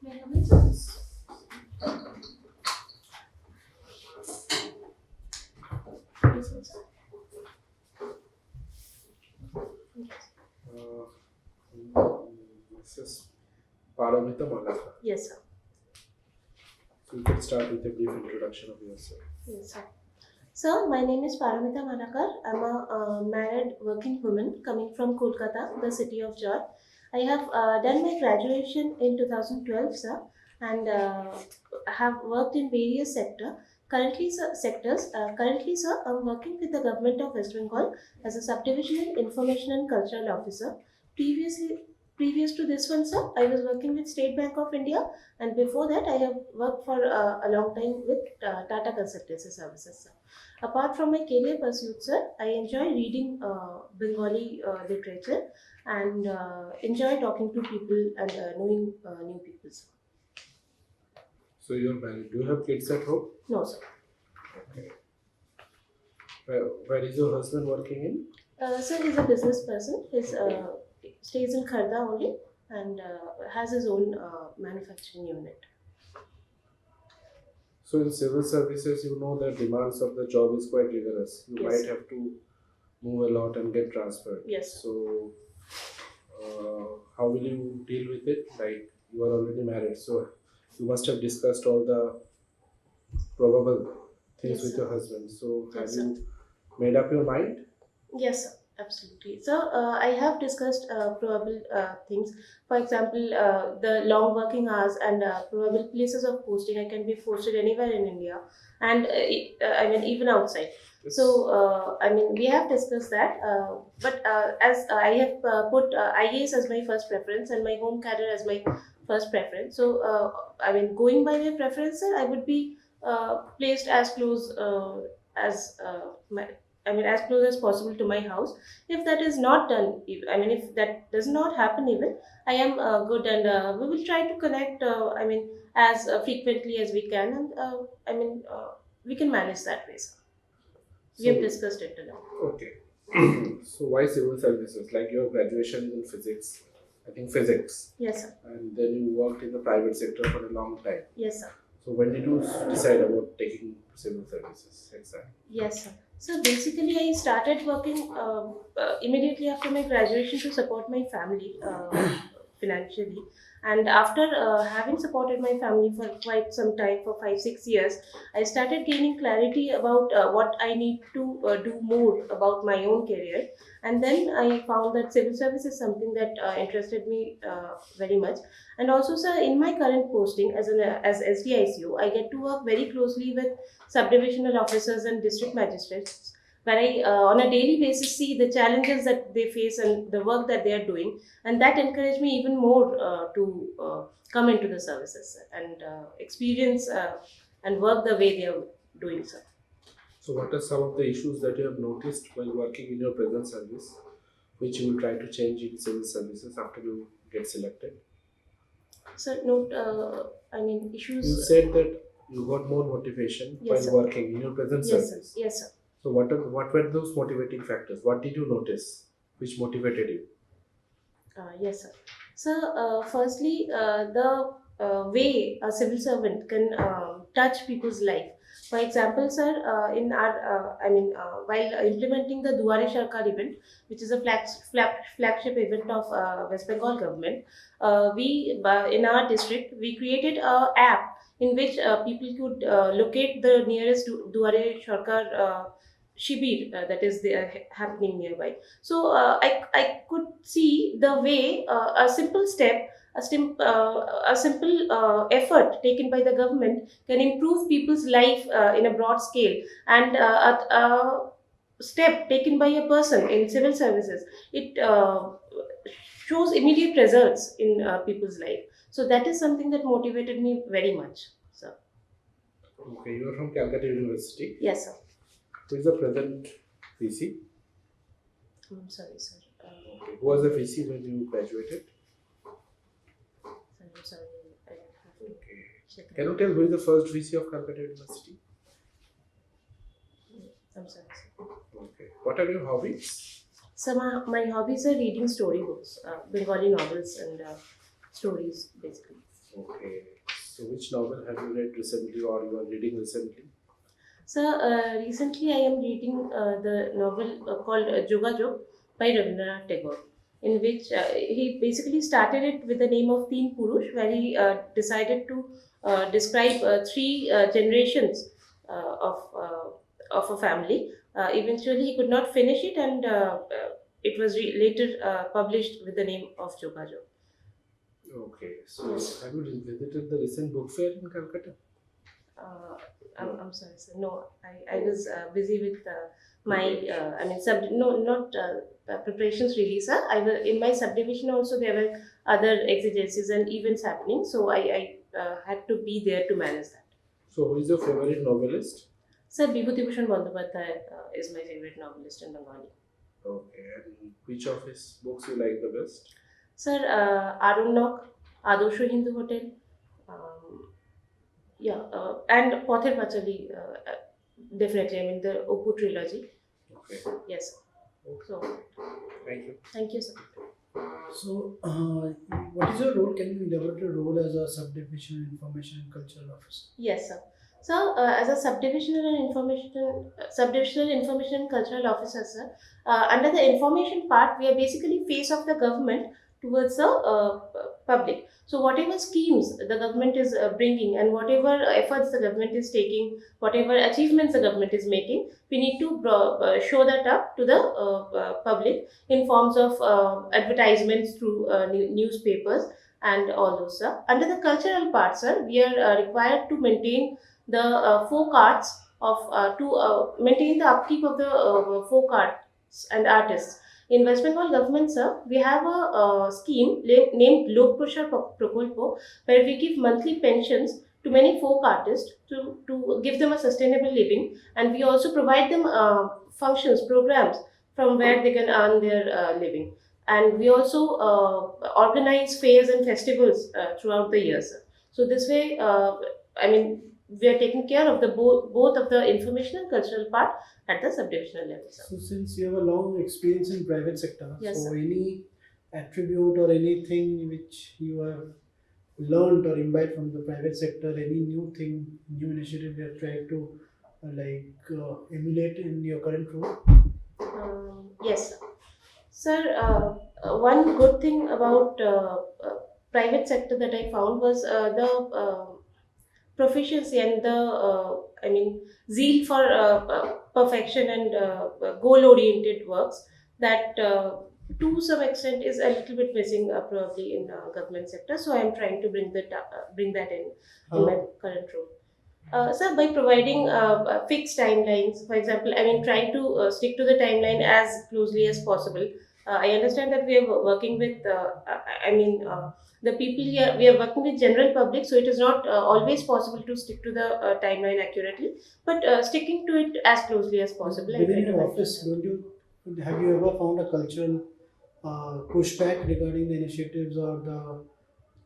This is Paramita Malakar. Yes, sir. So you can start with a brief introduction of yourself. Yes, sir. Sir, my name is Paramita Malakar. I'm a married working woman coming from Kolkata, the city of joy. I have done my graduation in 2012, sir, and have worked in various sectors. Currently, sir, I'm working with the government of West Bengal as a subdivisional information and cultural officer. Previously, previous to this one, sir, I was working with State Bank of India, and before that, I have worked for a long time with Tata Consultancy Services, sir. Apart from my career pursuit, sir, I enjoy reading Bengali literature and enjoy talking to people and knowing new people, sir. So you're married. Do you have kids at home? No, sir. Okay. Where is your husband working in? Sir, he's a business person. He stays in Kharda only and has his own manufacturing unit. So in civil services, you know the demands of the job is quite rigorous. You Yes. might have to move a lot and get transferred. Yes. So how will you deal with it? Like you are already married, so you must have discussed all the probable things Yes, with sir. your husband. So have Yes, sir. you made up your mind? Yes, sir. Absolutely. So, I have discussed probable things. For example, the long working hours and probable places of posting. I can be posted anywhere in India, and I mean even outside. So, I mean, we have discussed that. But as I have put IAS as my first preference and my home career as my first preference. So, I mean, going by my preference, sir, I would be placed as close as my as close as possible to my house. If that is not done, if that does not happen, even I am good, and we will try to connect. As frequently as we can, and we can manage that way. Sir. We have So discussed it now. okay. So why civil services? Like your graduation is in physics, I think physics, Yes, sir. and then you worked in the private sector for a long time. Yes, sir. So when did you decide about taking civil services exactly? Yes, sir. So basically, I started working immediately after my graduation to support my family financially. And after having supported my family for quite some time, for 5 6 years, I started gaining clarity about what I need to do more about my own career. And then I found that civil service is something that interested me very much. And also, sir, in my current posting as SDICO, I get to work very closely with subdivisional officers and district magistrates, where I, on a daily basis, see the challenges that they face and the work that they are doing, and that encouraged me even more to come into the services and experience and work the way they are doing, sir. So what are some of the issues that you have noticed while working in your present service, which you will try to change in civil services after you get selected? So, note, You issues. said that you got more motivation Yes, while sir. working in your present Yes, sir. service. Yes, sir. So what were those motivating factors? What did you notice which motivated you? Yes, sir. So, firstly, the way a civil servant can touch people's life. For example, sir, in our, while implementing the Duare Sarkar event, which is a flagship event of West Bengal government, in our district, we created a app in which people could locate the nearest Duare Sarkar shibir that is there happening nearby. So I could see the way a simple effort taken by the government can improve people's life in a broad scale, and a step taken by a person in civil services, it shows immediate results in people's life. So that is something that motivated me very much. So Okay, you are from Calcutta University. yes, sir. Who is the present VC? I'm sorry, sir. Okay. Who was the VC when you graduated? I'm sorry. I have to Okay. check. Can you tell who is the first VC of Calcutta University? I'm sorry, sir. Okay. What are your hobbies? So my hobbies are reading storybooks, Bengali novels and stories, basically. Okay. So which novel have you read recently or you are reading recently? So recently I am reading the novel called Jog by Rabindranath Tagore, in which he basically started it with the name of Teen Purush, where he decided to describe three generations of a family. Eventually, he could not finish it, and it was later published with the name of Jog. Okay. So Yes. have you visited the recent book fair in Calcutta? Uh, No. I'm sorry, sir. No, I was busy with my, Preparation. no, not preparations really, sir. I was in my subdivision also. There were other exigencies and events happening, so I had to be there to manage that. So who is your favorite novelist? Sir, Bibhuti Bhushan Bandyopadhyay is my favorite novelist in Bengali. Okay. And which of his books you like the best? Sir, Arunok, Adorsho Hindu Hotel, um, yeah, and Pother Pachali, definitely. I mean the Opu trilogy. Okay. Yes. So, Thank you. thank you, sir. So, what is your role? Can you elaborate your role as a subdivision information and cultural officer? Yes, sir. So, as a subdivisional information and cultural officer, sir, under the information part, we are basically face of the government towards the public. So, whatever schemes the government is bringing and whatever efforts the government is taking, whatever achievements the government is making, we need to show that up to the public in forms of advertisements through newspapers and all those, sir. Under the cultural part, sir, we are required to maintain the folk arts to maintain the upkeep of the folk arts and artists. In West Bengal government, sir, we have a scheme named Lok Prashar Prakolpo, where we give monthly pensions to many folk artists to give them a sustainable living, and we also provide them functions, programs from where they can earn their living. And we also organize fairs and festivals throughout the years. So this way, I mean, we are taking care of the both of the information and cultural part at the subdivisional level, sir. So, since you have a long experience in private sector, Yes, so sir. any attribute or anything which you have learned or imbibed from the private sector, any new thing, new initiative you have tried to emulate in your current role? Yes, sir. Sir, one good thing about private sector that I found was the proficiency and the zeal for perfection and goal oriented works that to some extent is a little bit missing probably in government sector. So I am trying to bring that in my How? current role. Sir, by providing fixed timelines, for example, I mean, trying to stick to the timeline as closely as possible. I understand that we are working with, the people here, we are working with general public, so it is not always possible to stick to the timeline accurately, but sticking to it as closely as possible, I try Within to your manage office, that. don't you have you ever found a cultural pushback regarding the initiatives or the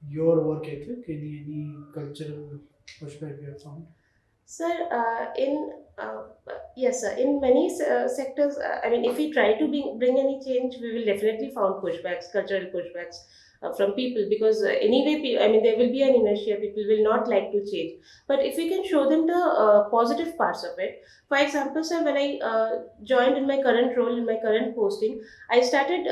your work ethic? Any cultural pushback you have found? Sir, in yes, sir. In many sectors, I mean, if we try to bring any change, we will definitely found pushbacks, cultural pushbacks from people because anyway, I mean, there will be an inertia. People will not like to change. But if we can show them the positive parts of it, for example, sir, when I joined in my current role, in my current posting, I started,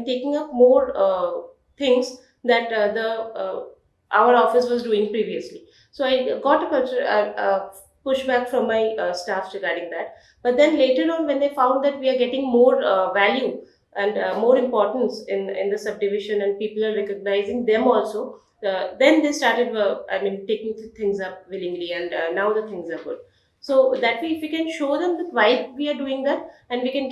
taking up more things that the our office was doing previously. So I got a culture pushback from my staff regarding that. But then later on, when they found that we are getting more value and more importance in the subdivision, and people are recognizing them also, then they started, taking things up willingly, and now the things are good. So that way, if we can show them that why we are doing that, and we can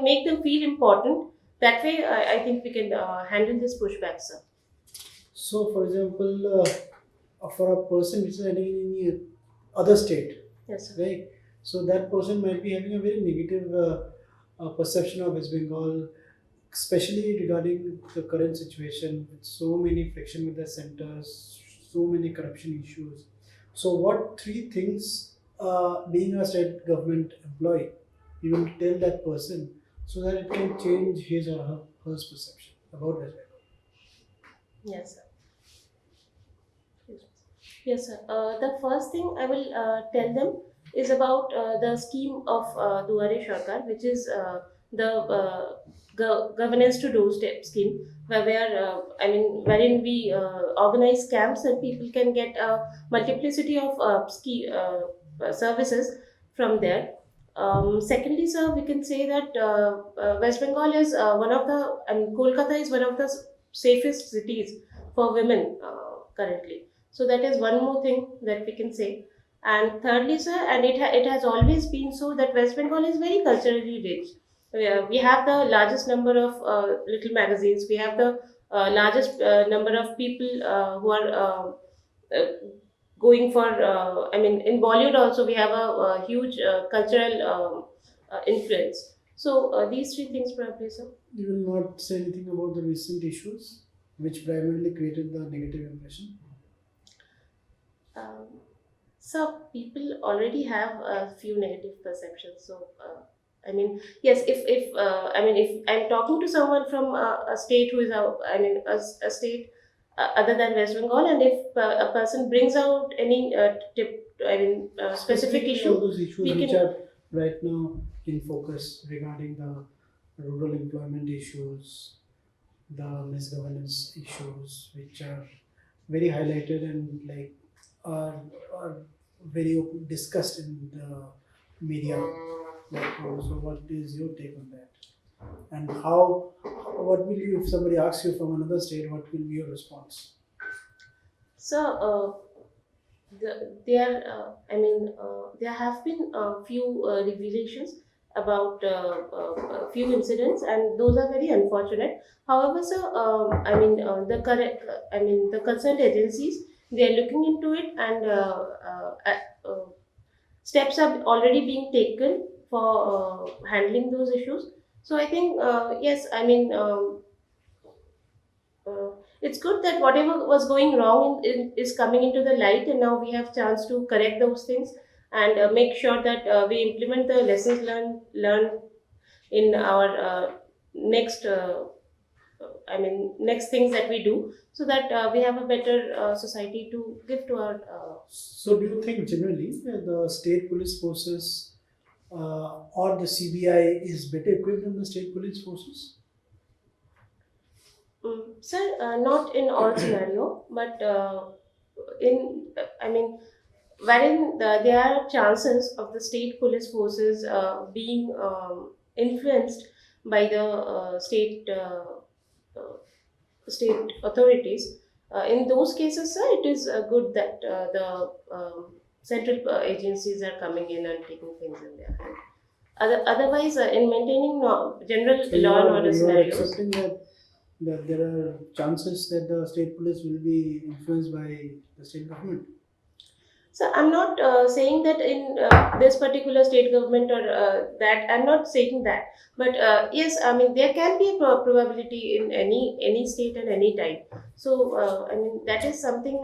make them feel important. That way, I think we can handle this pushback, sir. So, for example, for a person residing in any other state, Yes, sir. right? So that person might be having a very negative perception of West Bengal, especially regarding the current situation with so many friction with the centers, so many corruption issues. So, what three things, being a state government employee, you will tell that person so that it can change his or her perception about West Bengal? Yes, sir. Yes, sir. The first thing I will tell them is about the scheme of Duare Sarkar, which is the governance to doorstep scheme, wherein we organize camps and people can get a multiplicity of services from there. Secondly, sir, we can say that West Bengal is Kolkata is one of the safest cities for women currently. So that is one more thing that we can say. And thirdly, sir, and it has always been so that West Bengal is very culturally rich. We have the largest number of little magazines. We have the largest number of people who are uh, going for. In Bollywood also we have a huge cultural influence. So these three things probably, sir. You will not say anything about the recent issues which primarily created the negative impression. Um, so people already have a few negative perceptions. So yes, if I'm talking to someone from a state who is a state other than West Bengal, and if a person brings out any specific Specifically, all issue, those issues we which can. are right now in focus regarding the rural employment issues, the misgovernance issues, which are very highlighted and like are very discussed in the media. Like, so what is your take on that? And how? What will you if somebody asks you from another state? What will be your response? So there have been a few revelations about a few incidents, and those are very unfortunate. However, sir, the concerned agencies, they are looking into it, and steps are already being taken for handling those issues. So I think yes, uh, it's good that whatever was going wrong is coming into the light, and now we have chance to correct those things and make sure that we implement the lessons learned in our next next things that we do, so that we have a better society to give to our So, do you think generally the state police forces or the CBI is better equipped than the state police forces? Sir, not in all scenario, but in wherein there are chances of the state police forces being influenced by the uh, state authorities. In those cases, sir, it is good that the central agencies are coming in and taking things in their hand. Otherwise, in maintaining general So, law and order you are scenarios. accepting that there are chances that the state police will be influenced by the state government. So I'm not saying that in this particular state government or that I'm not saying that, but yes, I mean there can be a probability in any state and any time. So that is something.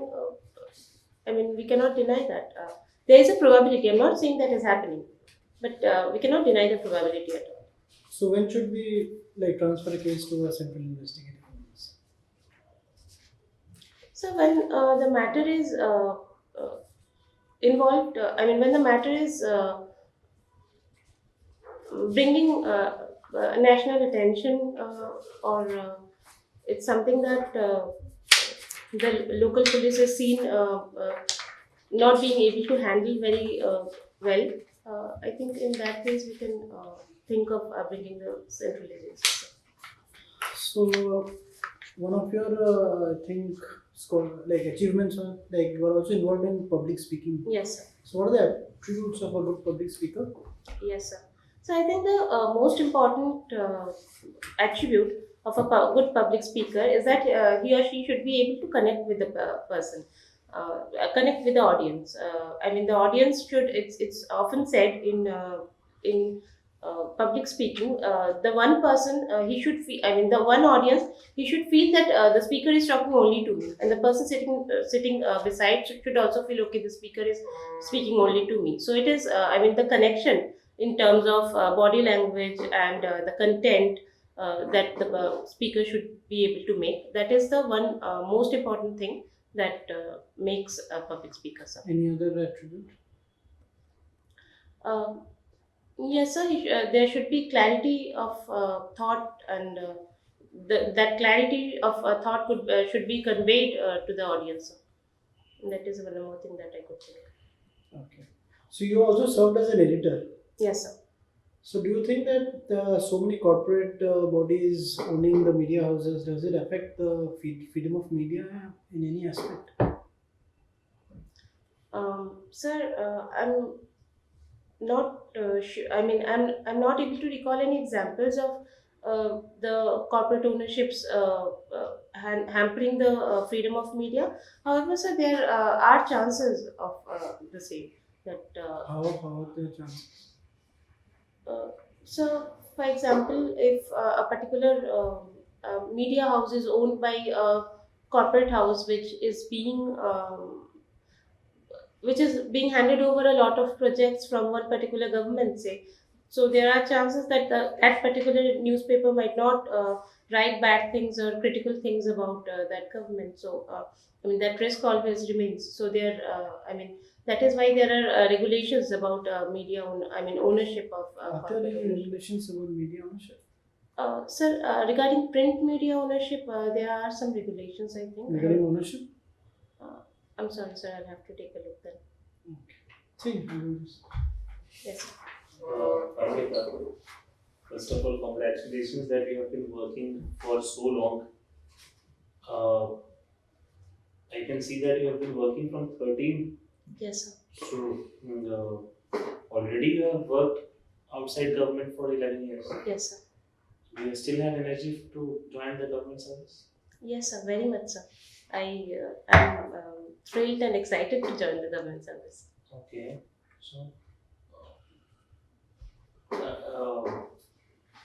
We cannot deny that there is a probability. I'm not saying that is happening, but we cannot deny the probability at all. So, when should we like transfer a case to a central investigative agency? So when the matter is involved, when the matter is bringing national attention, or it's something that the local police is seen not being able to handle very well. I think in that case we can think of bringing the central agencies. So, one of your, I think, like achievements are like you are also involved in public speaking. Yes, sir. So, what are the attributes of a good public speaker? Yes, sir. So I think the most important attribute of a good public speaker is that he or she should be able to connect with the person, connect with the audience. The audience should. It's often said in public speaking. The one person he should feel. The one audience he should feel that the speaker is talking only to me, and the person sitting beside should also feel okay. The speaker is speaking only to me. So it is. The connection in terms of body language and the content that the speaker should be able to make. That is the one most important thing that makes a public speaker, sir. Any other attribute? Um, yes, sir. There should be clarity of thought, and that clarity of thought should be conveyed to the audience, sir. That is one more thing that I could think. Okay. So you also served as an editor. Yes, sir. So do you think that so many corporate bodies owning the media houses, does it affect the freedom of media in any aspect? Sir, I'm not sure. I mean, I'm not able to recall any examples of the corporate ownerships hampering the freedom of media. However, sir, there are chances of the same. That How are the chances? uh, so, for example, if a particular media house is owned by a corporate house which is being handed over a lot of projects from one particular government, say. So there are chances that that particular newspaper might not write bad things or critical things about that government. So I mean that risk always remains. So there, I mean that is why there are regulations about ownership of Are there corporate any ownership. regulations about media ownership? Sir, regarding print media ownership, there are some regulations. I think. Regarding ownership? Uh, I'm sorry, sir. I'll have to take a look then. Okay. See, I will just- Yes. Sir. Paramita, first of all, congratulations that you have been working for so long. Uh, I can see that you have been working from 13. Yes, sir. So, already you have worked outside government for 11 years. Yes, sir. Do you still have energy to join the government service? Yes, sir. Very much, sir. I am thrilled and excited to join the government service. Okay. So,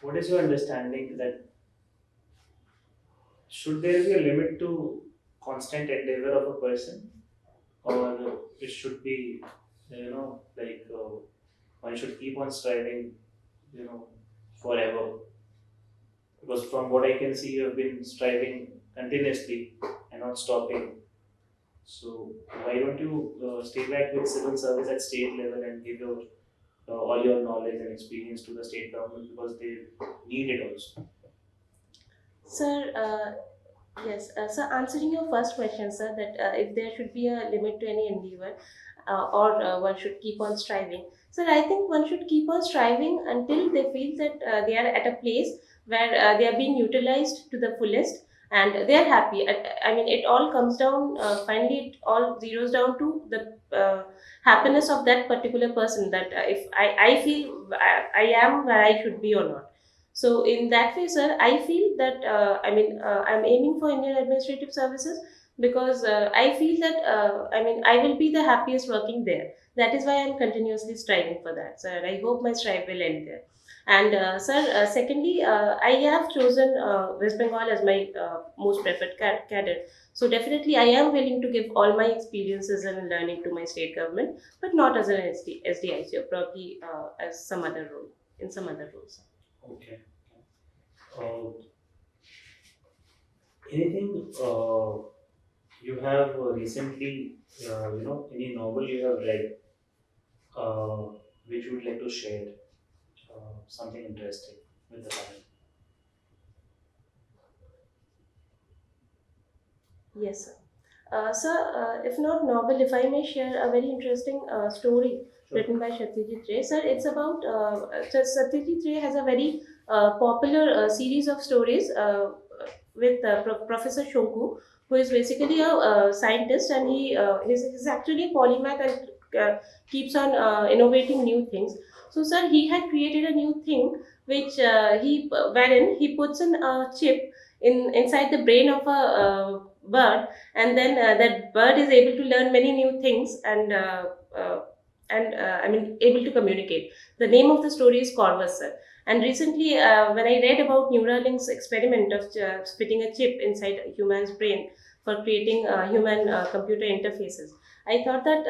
what is your understanding that should there be a limit to constant endeavor of a person, or it should be, one should keep on striving, forever? Because from what I can see, you have been striving continuously and not stopping. So why don't you stay back with civil service at state level and give your all your knowledge and experience to the state government, because they need it also. Sir, yes, sir, answering your first question, sir, that if there should be a limit to any endeavor or one should keep on striving. Sir, I think one should keep on striving until they feel that they are at a place where they are being utilized to the fullest and they are happy. I mean, it all comes down, finally, it all zeroes down to the happiness of that particular person, that if I feel I am where I should be or not. So in that way, sir, I feel that I'm aiming for Indian Administrative Services because I feel that I will be the happiest working there. That is why I'm continuously striving for that, sir. And I hope my strive will end there. And sir, secondly, I have chosen West Bengal as my most preferred cadre. So definitely, I am willing to give all my experiences and learning to my state government, but not as an SDIC, or probably as some other role in some other roles. Okay. Uh, Anything you have recently, any novel you have read, which you would like to share, something interesting with the family? Yes, sir. Sir, if not novel, if I may share a very interesting story Sure. written by Satyajit Ray. Sir, it's about Satyajit Ray has a very popular series of stories with Professor Shonku, who is basically a scientist, and he's actually a polymath and keeps on innovating new things. So, sir, he had created a new thing which wherein he puts in a chip inside the brain of a bird, and then that bird is able to learn many new things and able to communicate. The name of the story is Corvus, sir. And recently, when I read about Neuralink's experiment of fitting a chip inside a human's brain for creating human computer interfaces, I thought that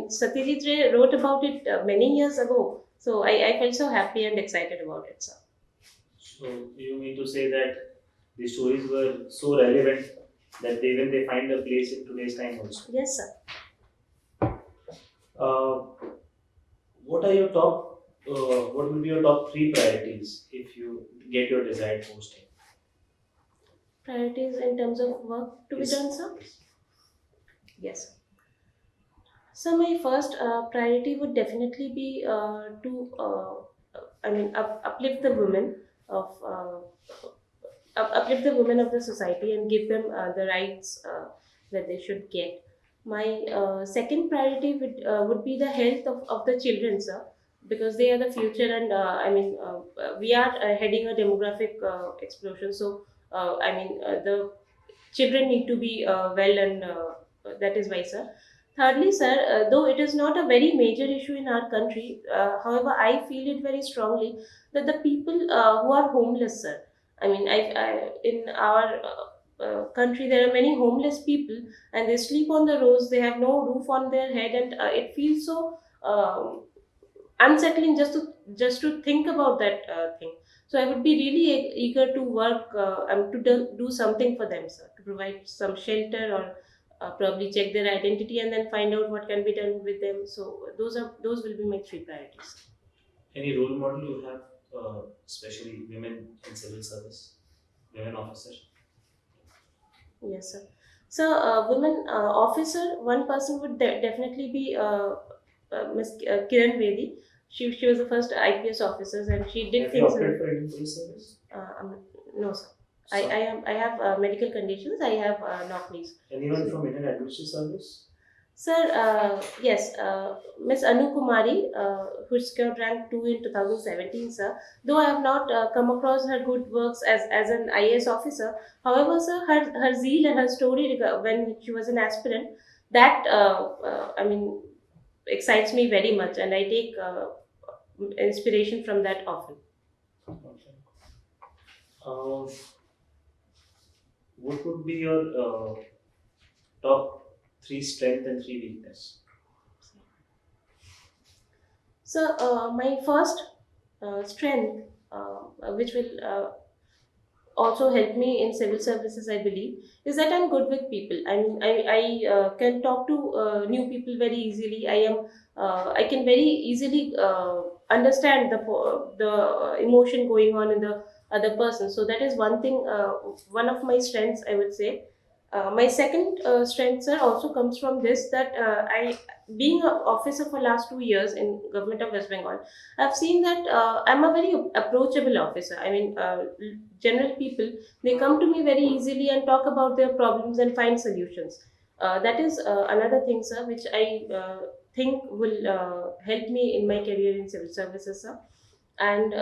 Satyajit Ray wrote about it many years ago. So I felt so happy and excited about it, sir. So you mean to say that the stories were so relevant that they find a place in today's time also. Yes, sir. Uh, what are your top? What will be your top three priorities if you get your desired posting? Priorities in terms of work to be Yes. done, sir? Yes. So my first priority would definitely be uplift the women of uplift the women of the society and give them the rights that they should get. My second priority would be the health of the children, sir, because they are the future, and we are heading a demographic explosion. So the children need to be well, and that is why, sir. Thirdly, sir, though it is not a very major issue in our country, however, I feel it very strongly that the people who are homeless, sir. In our country, there are many homeless people, and they sleep on the roads. They have no roof on their head, and it feels so unsettling just to think about that thing. So I would be really eager to work do something for them, sir, to provide some shelter, or probably check their identity and then find out what can be done with them. So those will be my three priorities. Any role model you have, especially women in civil service, women officer? Yes, sir. So women officer, one person would definitely be Miss Kiran Bedi. She was the first IPS officer, and she did Have you things. opted for any civil service? No, sir. So, I have medical conditions. I have knocknees. anyone from Indian Administrative Service? Sir, yes, Miss Anu Kumari, who secured rank 2 in 2017, sir. Though I have not come across her good works as an IAS officer, however, sir, her zeal and her story when she was an aspirant, that excites me very much, and I take inspiration from that often. Okay. What would be your top three strength and three weakness? So, my first strength, which will also help me in civil services, I believe, is that I'm good with people. I can talk to new people very easily. I can very easily understand the emotion going on in the other person. So that is one thing, one of my strengths, I would say. My second strength, sir, also comes from this, that being an officer for last 2 years in government of West Bengal, I've seen that I'm a very approachable officer. General people, they come to me very easily and talk about their problems and find solutions. That is another thing, sir, which I think will help me in my career in civil services, sir. And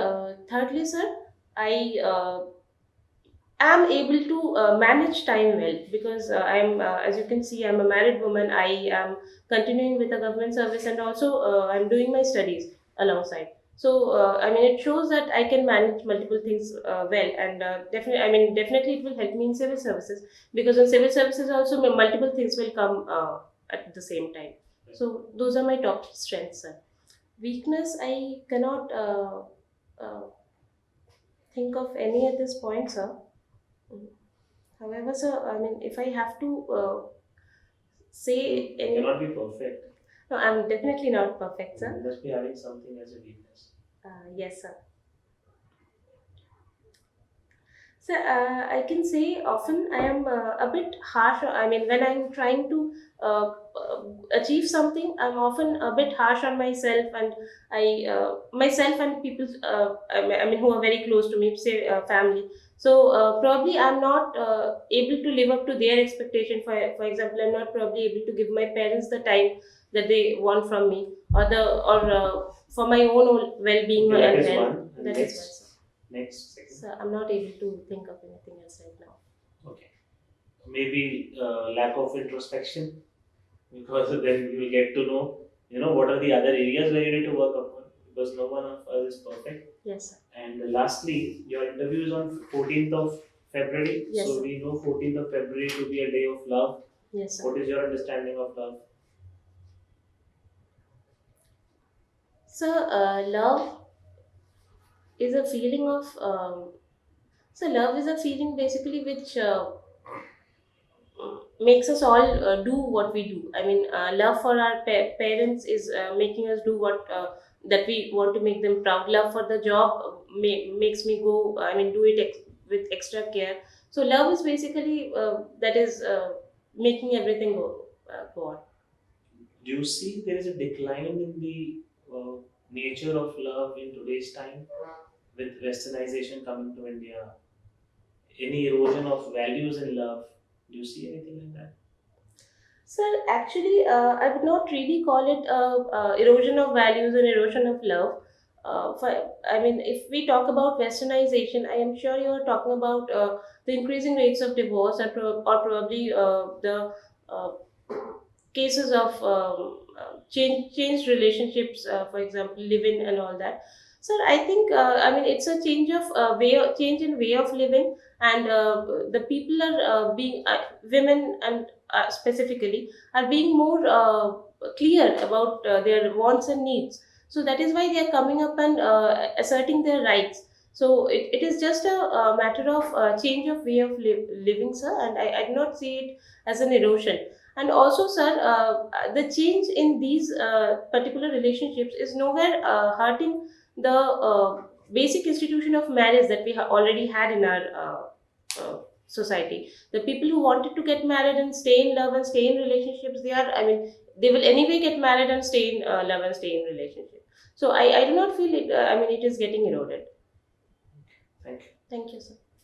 thirdly, sir, I am able to manage time well, because as you can see, I'm a married woman. I am continuing with a government service, and also I'm doing my studies alongside. So it shows that I can manage multiple things well, and definitely it will help me in civil services, because in civil services also multiple things will come at the same time. So those are my top strengths, sir. Weakness, I cannot uh, think of any at this point, sir. However, sir, if I have to say You any, cannot be perfect. no, I'm definitely not perfect, sir. You must be having something as a weakness. Yes, sir. So I can say often I am a bit harsh. When I'm trying to achieve something, I'm often a bit harsh on myself, and myself and people. Who are very close to me, say family. So probably I'm not able to live up to their expectation. For example, I'm not probably able to give my parents the time that they want from me, or for my own well-being Okay, that and is health. one. And That is one, sir. next, second. So I'm not able to think of anything else right now. Okay. Maybe lack of introspection, because then you will get to know, what are the other areas where you need to work upon, because no one of us is perfect. Yes, sir. And lastly, your interview is on 14th of February. Yes, so sir. we know 14th of February to be a day of love. Yes, sir. What is your understanding of love? So love is a feeling of. So love is a feeling basically which makes us all do what we do. I mean, love for our parents is making us do what that we want to make them proud. Love for the job makes me go. I mean, do it with extra care. So love is basically that is making everything go on. Do you see there is a decline in the nature of love in today's time with westernization coming to India? Any erosion of values in love? Do you see anything like that? Sir, actually, I would not really call it erosion of values and erosion of love. I mean, if we talk about westernization, I am sure you are talking about the increasing rates of divorce, or probably the uh, cases of changed relationships, for example, living and all that. Sir, I think I mean it's a change of change in way of living, and the people are being women and specifically are being more clear about their wants and needs. So that is why they are coming up and asserting their rights. So it is just a matter of change of way of living, sir, and I do not see it as an erosion. And also, sir, the change in these particular relationships is nowhere hurting the basic institution of marriage that we already had in our society. The people who wanted to get married and stay in love and stay in relationships, they are, I mean, they will anyway get married and stay in love and stay in relationship. So I do not feel it, I mean, it is getting eroded. Thank you. Thank you, sir.